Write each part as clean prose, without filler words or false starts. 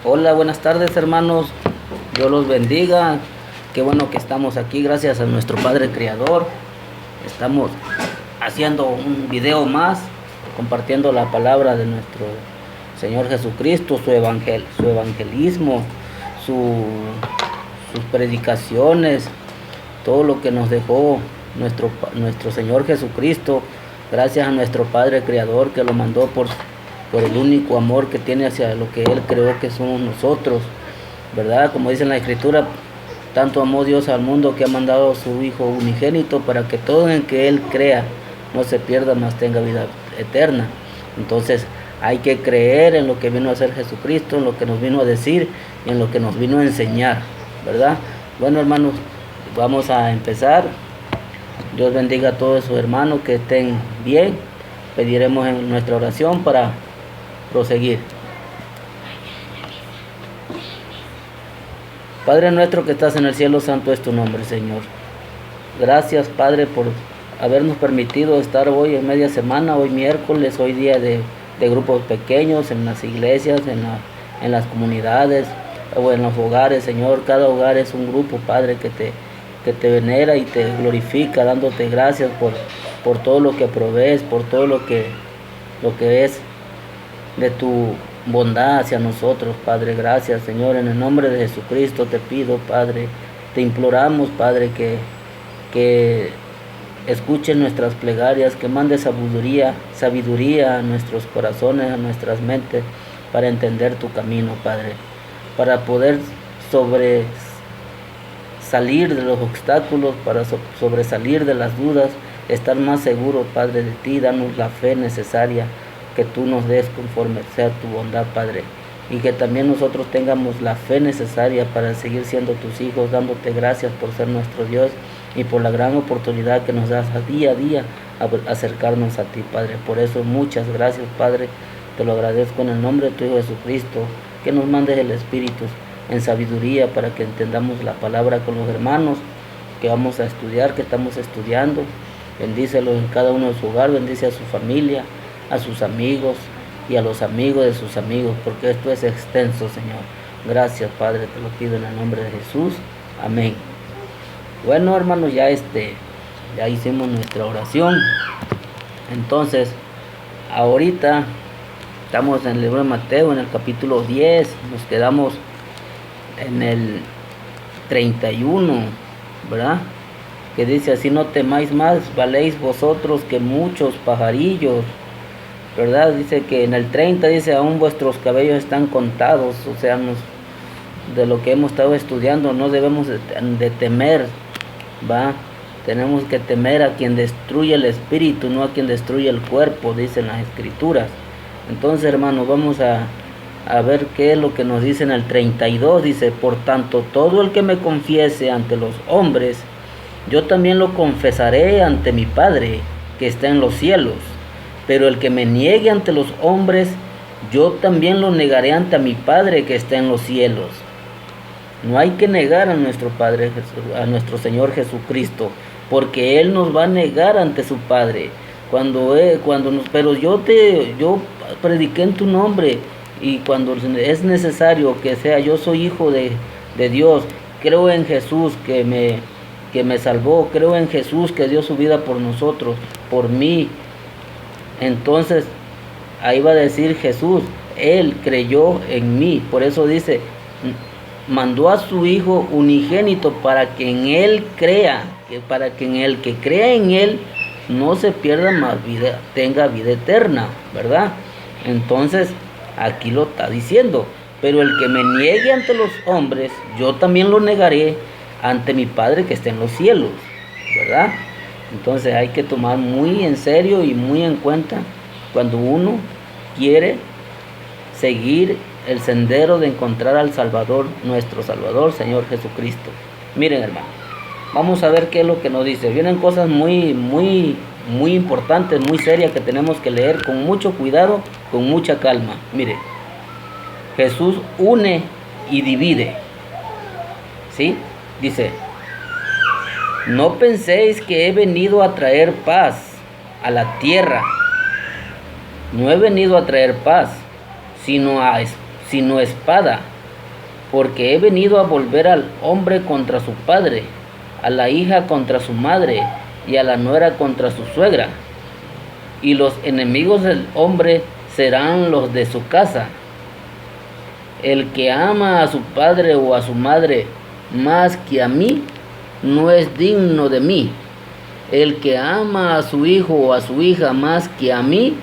Hola, buenas tardes hermanos, Dios los bendiga, qué bueno que estamos aquí, gracias a nuestro Padre Creador. Estamos haciendo un video más, compartiendo la palabra de nuestro Señor Jesucristo, su evangelismo, su- sus predicaciones, todo lo que nos dejó nuestro Señor Jesucristo, gracias a nuestro Padre Creador que lo mandó por el único amor que tiene hacia lo que Él creó que somos nosotros, ¿verdad? Como dice en la Escritura, tanto amó Dios al mundo que ha mandado a su Hijo unigénito para que todo en que Él crea no se pierda, mas tenga vida eterna. Entonces hay que creer en lo que vino a hacer Jesucristo, en lo que nos vino a decir y en lo que nos vino a enseñar, ¿verdad? Bueno, hermanos, vamos a empezar. Dios bendiga a todos sus hermanos, que estén bien. Pediremos en nuestra oración para proseguir. Padre nuestro que estás en el cielo, santo es tu nombre, Señor. Gracias, Padre, por habernos permitido estar hoy en media semana, hoy miércoles, hoy día de grupos pequeños en las iglesias, en las comunidades o en los hogares, Señor. Cada hogar es un grupo, Padre, que te venera y te glorifica, dándote gracias por todo lo que provees, por todo lo que es de tu bondad hacia nosotros, Padre. Gracias, Señor, en el nombre de Jesucristo te pido, Padre, te imploramos, Padre, que escuche nuestras plegarias, que mande sabiduría a nuestros corazones, a nuestras mentes, para entender tu camino, Padre, para poder salir de los obstáculos, para sobresalir de las dudas, estar más seguros, Padre, de ti. Danos la fe necesaria que tú nos des conforme sea tu bondad, Padre, y que también nosotros tengamos la fe necesaria para seguir siendo tus hijos, dándote gracias por ser nuestro Dios y por la gran oportunidad que nos das día a día a acercarnos a ti, Padre. Por eso muchas gracias, Padre, te lo agradezco en el nombre de tu Hijo Jesucristo, que nos mandes el Espíritu en sabiduría para que entendamos la palabra con los hermanos que vamos a estudiar, que estamos estudiando. Bendícelos en cada uno de su hogar, bendice a su familia, a sus amigos y a los amigos de sus amigos, porque esto es extenso, Señor. Gracias, Padre, te lo pido en el nombre de Jesús. Amén. Bueno, hermanos, ya hicimos nuestra oración. Entonces, ahorita estamos en el libro de Mateo, en el capítulo 10, nos quedamos en el 31, ¿verdad? Que dice así: no temáis más, valéis vosotros que muchos pajarillos, ¿verdad? Dice que en el 30 dice: aún vuestros cabellos están contados. O sea, de lo que hemos estado estudiando, no debemos de temer, ¿va? Tenemos que temer a quien destruye el espíritu, no a quien destruye el cuerpo, dicen las Escrituras. Entonces, hermanos, vamos a ver qué es lo que nos dice en el 32. Dice: por tanto, todo el que me confiese ante los hombres, yo también lo confesaré ante mi Padre que está en los cielos. Pero el que me niegue ante los hombres, yo también lo negaré ante mi Padre que está en los cielos. No hay que negar a nuestro Padre, a nuestro Señor Jesucristo, porque Él nos va a negar ante su Padre. Pero yo prediqué en tu nombre, y cuando es necesario que sea, yo soy hijo de Dios, creo en Jesús que me salvó, creo en Jesús que dio su vida por nosotros, por mí. Entonces ahí va a decir Jesús: Él creyó en mí. Por eso dice: mandó a su Hijo unigénito para que en Él crea, para que en el que crea en Él no se pierda, más vida, tenga vida eterna, ¿verdad? Entonces aquí lo está diciendo: pero el que me niegue ante los hombres, yo también lo negaré ante mi Padre que está en los cielos, ¿verdad? Entonces hay que tomar muy en serio y muy en cuenta cuando uno quiere seguir el sendero de encontrar al Salvador, nuestro Salvador, Señor Jesucristo. Miren, hermano, vamos a ver qué es lo que nos dice. Vienen cosas muy importantes, muy serias, que tenemos que leer con mucho cuidado, con mucha calma. Mire, Jesús une y divide, ¿sí? Dice: no penséis que he venido a traer paz a la tierra. No he venido a traer paz, sino espada. porque he venido a volver al hombre contra su padre, a la hija contra su madre, y a la nuera contra su suegra. Y los enemigos del hombre serán los de su casa. El que ama a su padre o a su madre más que a mí, no es digno de mí. El que ama a su hijo o a su hija más que a mí,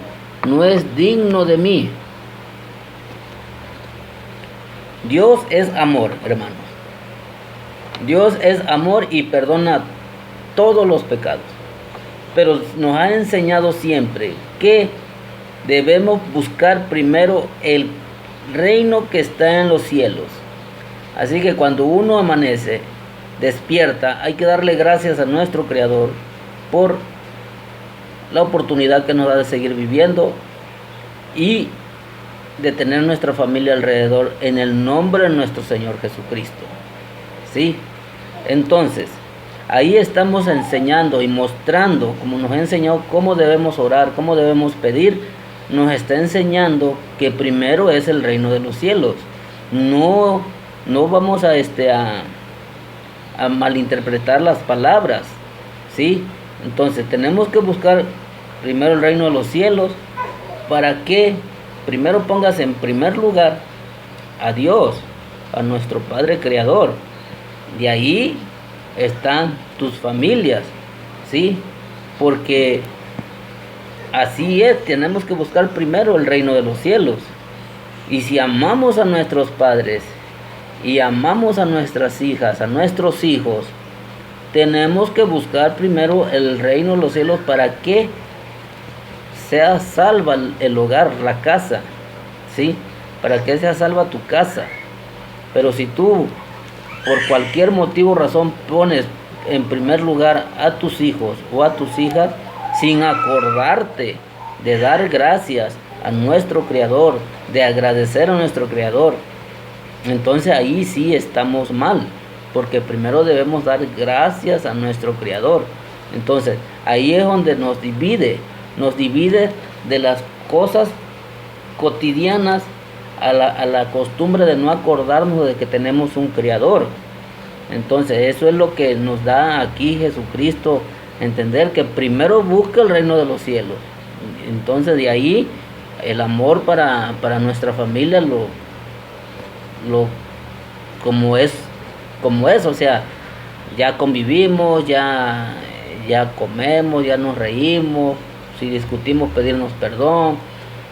no es digno de mí. Dios es amor, hermanos. Dios es amor y perdona todos los pecados. Pero nos ha enseñado siempre que debemos buscar primero el reino que está en los cielos. Así que cuando uno amanece, despierta, hay que darle gracias a nuestro Creador por la oportunidad que nos da de seguir viviendo y de tener nuestra familia alrededor en el nombre de nuestro Señor Jesucristo. ¿Sí? Entonces, ahí estamos enseñando y mostrando, como nos ha enseñado cómo debemos orar, cómo debemos pedir, nos está enseñando que primero es el reino de los cielos. No vamos a malinterpretar las palabras, ¿sí? Entonces tenemos que buscar primero el reino de los cielos para que primero pongas en primer lugar a Dios, a nuestro Padre Creador. De ahí están tus familias, ¿sí? Porque así es, tenemos que buscar primero el reino de los cielos. Y si amamos a nuestros padres y amamos a nuestras hijas, a nuestros hijos, tenemos que buscar primero el reino de los cielos para que sea salva el hogar, la casa, ¿sí? Para que sea salva tu casa. Pero si tú por cualquier motivo o razón pones en primer lugar a tus hijos o a tus hijas sin acordarte de dar gracias a nuestro Creador, de agradecer a nuestro Creador, entonces ahí sí estamos mal, porque primero debemos dar gracias a nuestro Creador. Entonces ahí es donde nos divide de las cosas cotidianas a la costumbre de no acordarnos de que tenemos un Creador. Entonces eso es lo que nos da aquí Jesucristo, entender que primero busca el reino de los cielos. Entonces de ahí el amor para nuestra familia como es, o sea, ya convivimos, ya comemos, ya nos reímos, si discutimos pedirnos perdón,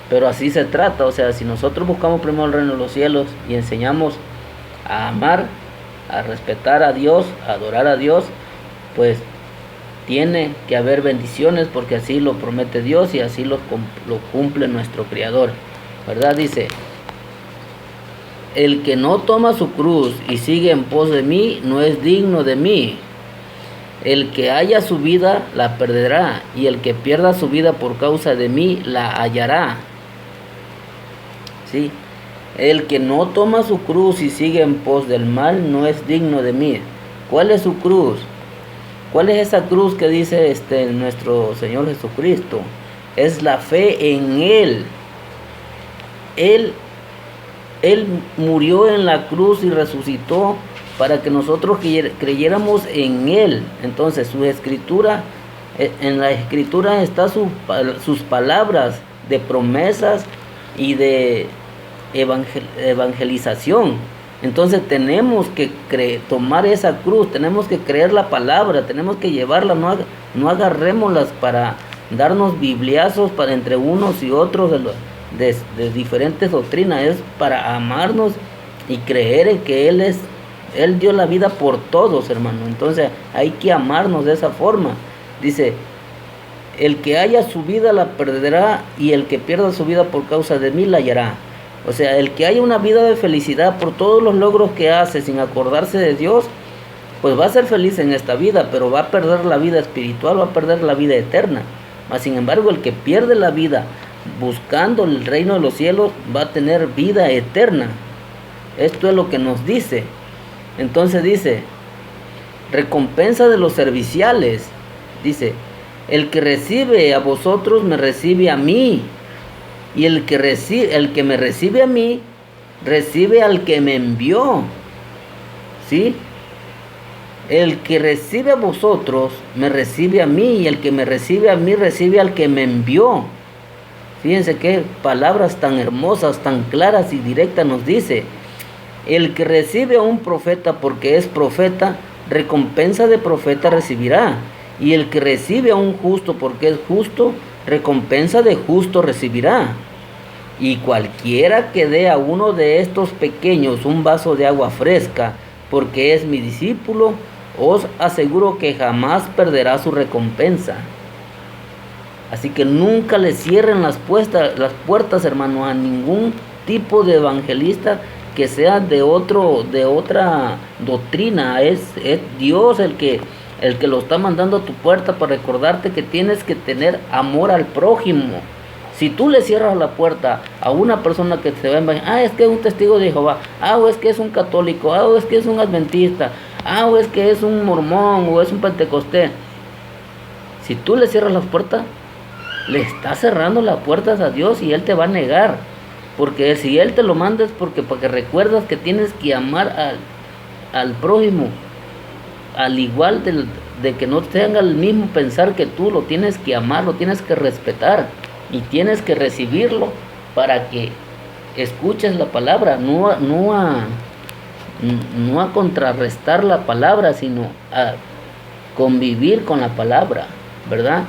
pero así se trata. O sea, si nosotros buscamos primero el reino de los cielos y enseñamos a amar, a respetar a Dios, a adorar a Dios, pues tiene que haber bendiciones, porque así lo promete Dios y así lo cumple nuestro Creador, ¿verdad? Dice: el que no toma su cruz y sigue en pos de mí, no es digno de mí. El que haya su vida, la perderá, y el que pierda su vida por causa de mí, la hallará. ¿Sí? El que no toma su cruz y sigue en pos del mal, no es digno de mí. ¿Cuál es su cruz? ¿Cuál es esa cruz que dice nuestro Señor Jesucristo? Es la fe en Él. Él murió en la cruz y resucitó para que nosotros creyéramos en Él. Entonces su escritura, en la escritura está sus palabras de promesas y de evangelización. Entonces tenemos que tomar esa cruz, tenemos que creer la palabra, tenemos que llevarla, no agarrémoslas para darnos bibliazos para entre unos y otros de diferentes doctrinas. Es para amarnos y creer en que Él dio la vida por todos, hermano. Entonces hay que amarnos de esa forma. Dice: el que haya su vida la perderá, y el que pierda su vida por causa de mí la hallará. O sea, el que haya una vida de felicidad por todos los logros que hace sin acordarse de Dios, pues va a ser feliz en esta vida, pero va a perder la vida espiritual, va a perder la vida eterna. Mas sin embargo, el que pierde la vida buscando el reino de los cielos va a tener vida eterna. Esto es lo que nos dice. Entonces dice: recompensa de los serviciales. Dice: el que recibe a vosotros me recibe a mí, y el que me recibe a mí recibe al que me envió. ¿sí? El que recibe a vosotros, me recibe a mí, y el que me recibe a mí, recibe al que me envió. Fíjense qué palabras tan hermosas, tan claras y directas nos dice. El que recibe a un profeta porque es profeta, recompensa de profeta recibirá. Y el que recibe a un justo porque es justo, recompensa de justo recibirá. Y cualquiera que dé a uno de estos pequeños un vaso de agua fresca, porque es mi discípulo, os aseguro que jamás perderá su recompensa. Así que nunca le cierren las puertas, hermano, a ningún tipo de evangelista que sea de otra doctrina. Es Dios el que lo está mandando a tu puerta para recordarte que tienes que tener amor al prójimo. Si tú le cierras la puerta a una persona que te va a imaginar, es que es un testigo de Jehová, o es que es un católico, o es que es un adventista, o es que es un mormón, o es un pentecostés. Si tú le cierras las puertas, le estás cerrando las puertas a Dios y Él te va a negar. Porque si Él te lo manda es porque recuerdas que tienes que amar al prójimo, al igual de que no tenga el mismo pensar que tú, lo tienes que amar, lo tienes que respetar y tienes que recibirlo para que escuches la palabra, no a contrarrestar la palabra, sino a convivir con la palabra, ¿verdad?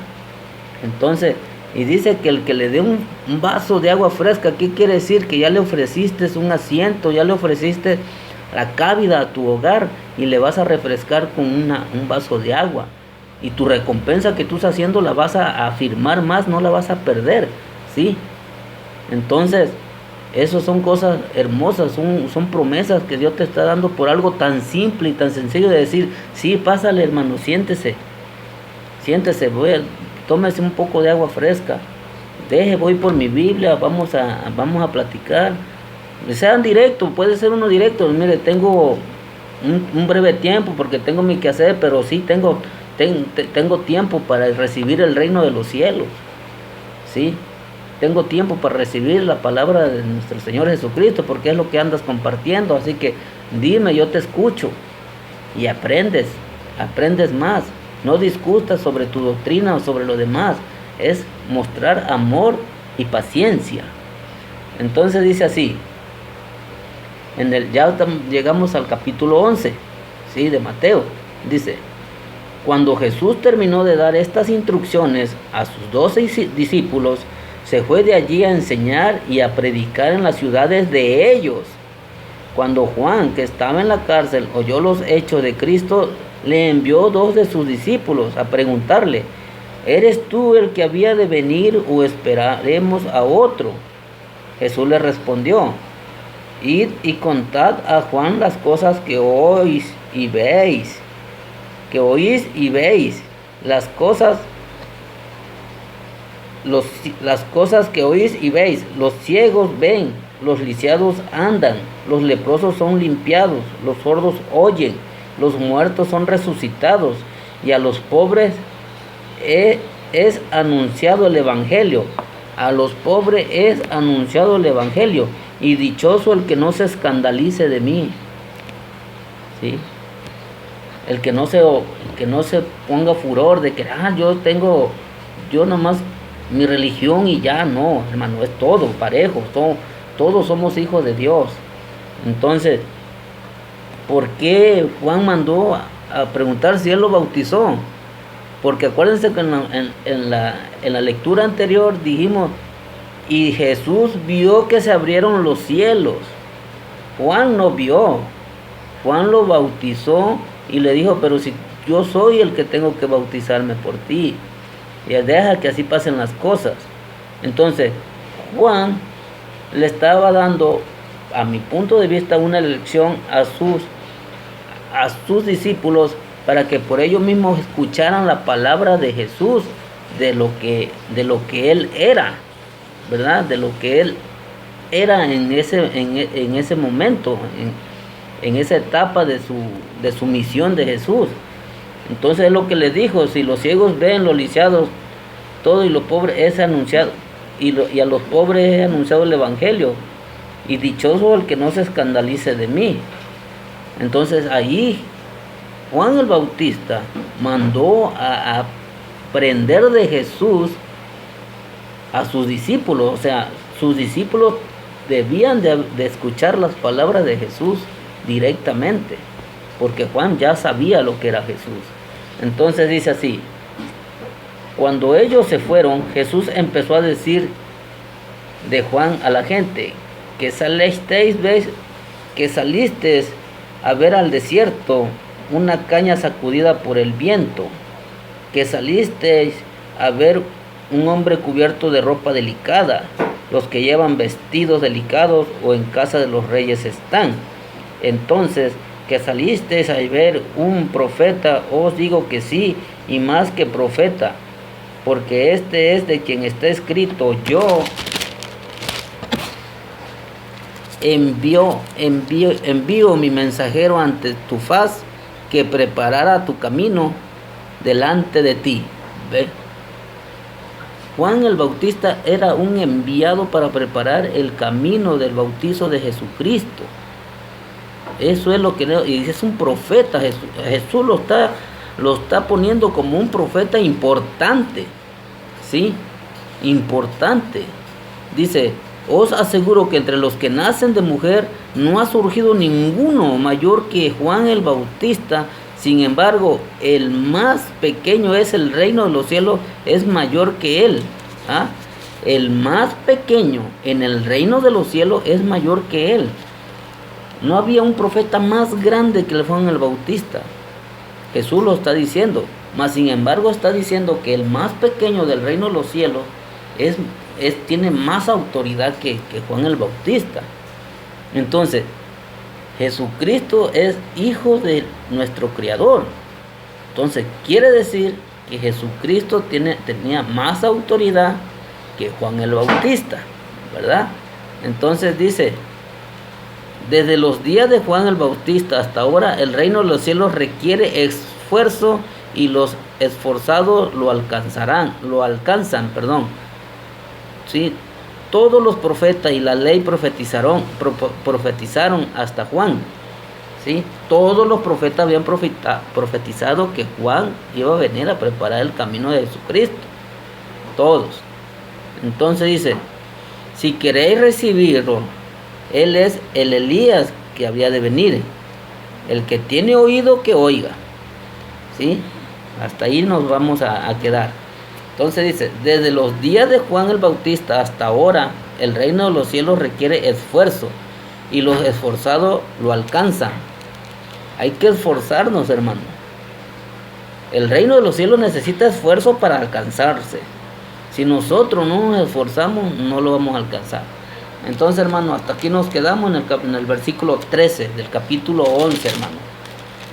Entonces, y dice que el que le dé un vaso de agua fresca, ¿qué quiere decir? Que ya le ofreciste un asiento, ya le ofreciste la cabida a tu hogar y le vas a refrescar con un vaso de agua. Y tu recompensa que tú estás haciendo la vas a afirmar más, no la vas a perder, ¿sí? Entonces, eso son cosas hermosas, son promesas que Dios te está dando por algo tan simple y tan sencillo de decir, sí, pásale, hermano, siéntese, tómese un poco de agua fresca, voy por mi Biblia, vamos a platicar. Sean directos, puede ser uno directo, mire, tengo un breve tiempo porque tengo mi quehacer, pero sí tengo tiempo para recibir el reino de los cielos, sí, tengo tiempo para recibir la palabra de nuestro Señor Jesucristo, porque es lo que andas compartiendo, así que dime, yo te escucho, y aprendes más. No discutas sobre tu doctrina o sobre lo demás. Es mostrar amor y paciencia. Entonces dice así. Ya llegamos al capítulo 11, ¿sí? De Mateo. Dice, cuando Jesús terminó de dar estas instrucciones a sus 12 discípulos, se fue de allí a enseñar y a predicar en las ciudades de ellos. Cuando Juan, que estaba en la cárcel, oyó los hechos de Cristo, le envió 2 de sus discípulos a preguntarle, ¿eres tú el que había de venir o esperaremos a otro? Jesús le respondió, id y contad a Juan las cosas que oís y veis. Las cosas que oís y veis. Los ciegos ven, los lisiados andan, los leprosos son limpiados, los sordos oyen, los muertos son resucitados, y a los pobres es anunciado el Evangelio. A los pobres es anunciado el Evangelio, y dichoso el que no se escandalice de mí, ¿sí? El que no se ponga furor de que yo nomás mi religión y ya, no, hermano, es todo parejo, todos somos hijos de Dios. Entonces, ¿por qué Juan mandó a preguntar si él lo bautizó? Porque acuérdense que en la lectura anterior dijimos, y Jesús vio que se abrieron los cielos. Juan no vio, Juan lo bautizó y le dijo, pero si yo soy el que tengo que bautizarme por ti, y deja que así pasen las cosas. Entonces, Juan le estaba dando, a mi punto de vista, una lección a sus discípulos para que por ellos mismos escucharan la palabra de Jesús, de lo que él era, ¿verdad? De lo que él era en ese momento, en esa etapa de su misión de Jesús. Entonces es lo que le dijo, si los ciegos ven, los lisiados, todo, y los pobres es anunciado, y a los pobres es anunciado el Evangelio, y dichoso el que no se escandalice de mí. Entonces ahí Juan el Bautista mandó a aprender de Jesús a sus discípulos. O sea, sus discípulos debían de escuchar las palabras de Jesús directamente, porque Juan ya sabía lo que era Jesús. Entonces dice así: cuando ellos se fueron, Jesús empezó a decir de Juan a la gente: que salisteis a ver al desierto una caña sacudida por el viento, que salisteis a ver un hombre cubierto de ropa delicada. Los que llevan vestidos delicados o en casa de los reyes están. Entonces, que salisteis a ver un profeta, os digo que sí, y más que profeta, porque este es de quien está escrito: yo envío mi mensajero ante tu faz, que preparará tu camino delante de ti. ¿Ve? Juan el Bautista era un enviado para preparar el camino del bautizo de Jesucristo. Eso es lo que, y es un profeta. Jesús lo está poniendo como un profeta importante, ¿sí? Importante. Dice: os aseguro que entre los que nacen de mujer no ha surgido ninguno mayor que Juan el Bautista. Sin embargo, el más pequeño es el reino de los cielos, es mayor que él. ¿Ah? El más pequeño en el reino de los cielos es mayor que él. No había un profeta más grande que Juan el Bautista. Jesús lo está diciendo. Mas sin embargo está diciendo que el más pequeño del reino de los cielos tiene más autoridad que Juan el Bautista. Entonces, Jesucristo es hijo de nuestro Creador. Entonces quiere decir que Jesucristo tenía más autoridad que Juan el Bautista, ¿verdad? Entonces dice: desde los días de Juan el Bautista hasta ahora, el reino de los cielos requiere esfuerzo, y los esforzados lo alcanzan. ¿Sí? Todos los profetas y la ley profetizaron hasta Juan. ¿Sí? Todos los profetas habían profetizado que Juan iba a venir a preparar el camino de Jesucristo. Todos. Entonces dice: si queréis recibirlo, él es el Elías que había de venir. El que tiene oído, que oiga. ¿Sí? Hasta ahí nos vamos a quedar. Entonces dice: desde los días de Juan el Bautista hasta ahora, el reino de los cielos requiere esfuerzo, y los esforzados lo alcanzan. Hay que esforzarnos, hermano. El reino de los cielos necesita esfuerzo para alcanzarse. Si nosotros no nos esforzamos, no lo vamos a alcanzar. Entonces, hermano, hasta aquí nos quedamos en el versículo 13 del capítulo 11, hermano.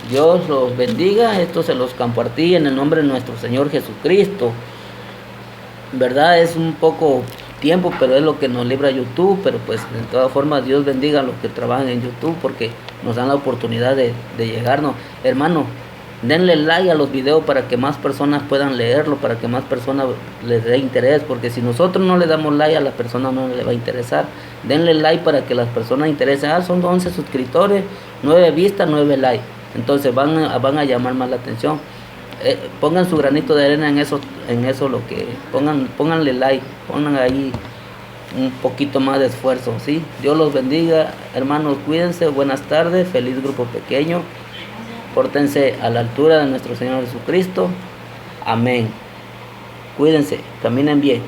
Dios los bendiga. Esto se los compartí en el nombre de nuestro Señor Jesucristo. Verdad, es un poco tiempo, pero es lo que nos libra YouTube. Pero pues de todas formas, Dios bendiga a los que trabajan en YouTube, porque nos dan la oportunidad de llegarnos. Hermano, denle like a los videos para que más personas puedan leerlo, para que más personas les dé interés, porque si nosotros no le damos like, a las personas no les va a interesar. Denle like para que las personas interesen. Son 11 suscriptores, 9 vistas, 9 likes. Entonces van a llamar más la atención. Pongan su granito de arena en eso lo que pónganle like, pongan ahí un poquito más de esfuerzo, ¿sí? Dios los bendiga, hermanos, cuídense, buenas tardes, feliz grupo pequeño, pórtense a la altura de nuestro Señor Jesucristo, amén. Cuídense, caminen bien.